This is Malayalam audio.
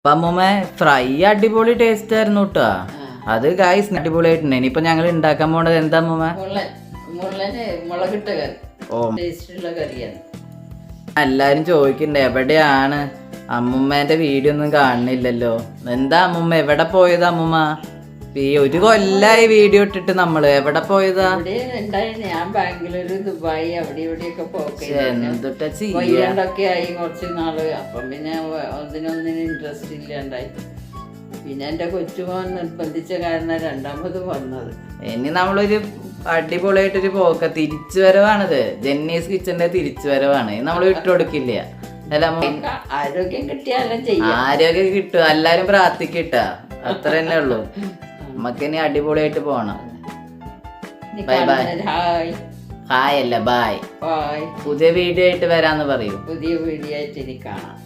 അപ്പൊ അമ്മൂമ്മ ഫ്രൈ അടിപൊളി ടേസ്റ്റ് ആയിരുന്നു കേട്ടോ. അത് ഗായ്സ് അടിപൊളിയായിട്ടുണ്ട്. ഇനിയിപ്പൊ ഞങ്ങൾ ഉണ്ടാക്കാൻ പോണത് എന്താ അമ്മൂമ്മ? മുളകിട്ട കറി. ഓ, ടേസ്റ്റുള്ള കറിയാണ്. എല്ലാരും ചോദിക്കണ്ടേ എവിടെയാണ് അമ്മൂമ്മേന്റെ വീഡിയോ ഒന്നും കാണുന്നില്ലല്ലോ. എന്താ അമ്മൂമ്മ എവിടെ പോയതാ അമ്മൂമ്മ? ഈ ഒരു കൊല്ലായി വീഡിയോ ഇട്ടിട്ട് നമ്മള് എവിടെ പോയതാ? ഞാൻ ബാംഗ്ലൂര് ദുബായ് അവിടെ ഇവിടെയൊക്കെ എന്തൊക്കെ വയ്യാണ്ടൊക്കെ ആയി കുറച്ച് നാള്. അപ്പം പിന്നെ ഒന്നിനൊന്നിനും ഇൻട്രസ്റ്റ് ഇല്ലാണ്ടായി. പിന്നെ എന്റെ കൊച്ചുമോൻ നിർബന്ധിച്ച കാരണം രണ്ടാമത് വന്നത്. ഇനി നമ്മളൊരു അടിപൊളിയായിട്ടൊരു പോക്ക തിരിച്ചു വരവാണിത്. ജെന്നീസ് കിച്ചന്റെ തിരിച്ചു വരവാണ്. നമ്മൾ വിട്ടുകൊടുക്കില്ല. ആരോഗ്യം കിട്ടിയാലും ചെയ്യാം. ആരോഗ്യം കിട്ടും. എല്ലാരും പ്രാർത്ഥിക്കട്ടാ. അത്ര തന്നെ ഉള്ളു. നമുക്ക് ഇനി അടിപൊളിയായിട്ട് പോണം. Bye bye. ഹായ് അല്ല ബൈ. ബൈ. പുതിയ വീഡിയോ ആയിട്ട് വരാന്ന് പറയൂ. പുതിയ വീഡിയോ ആയിട്ട് ഇനി കാണാം.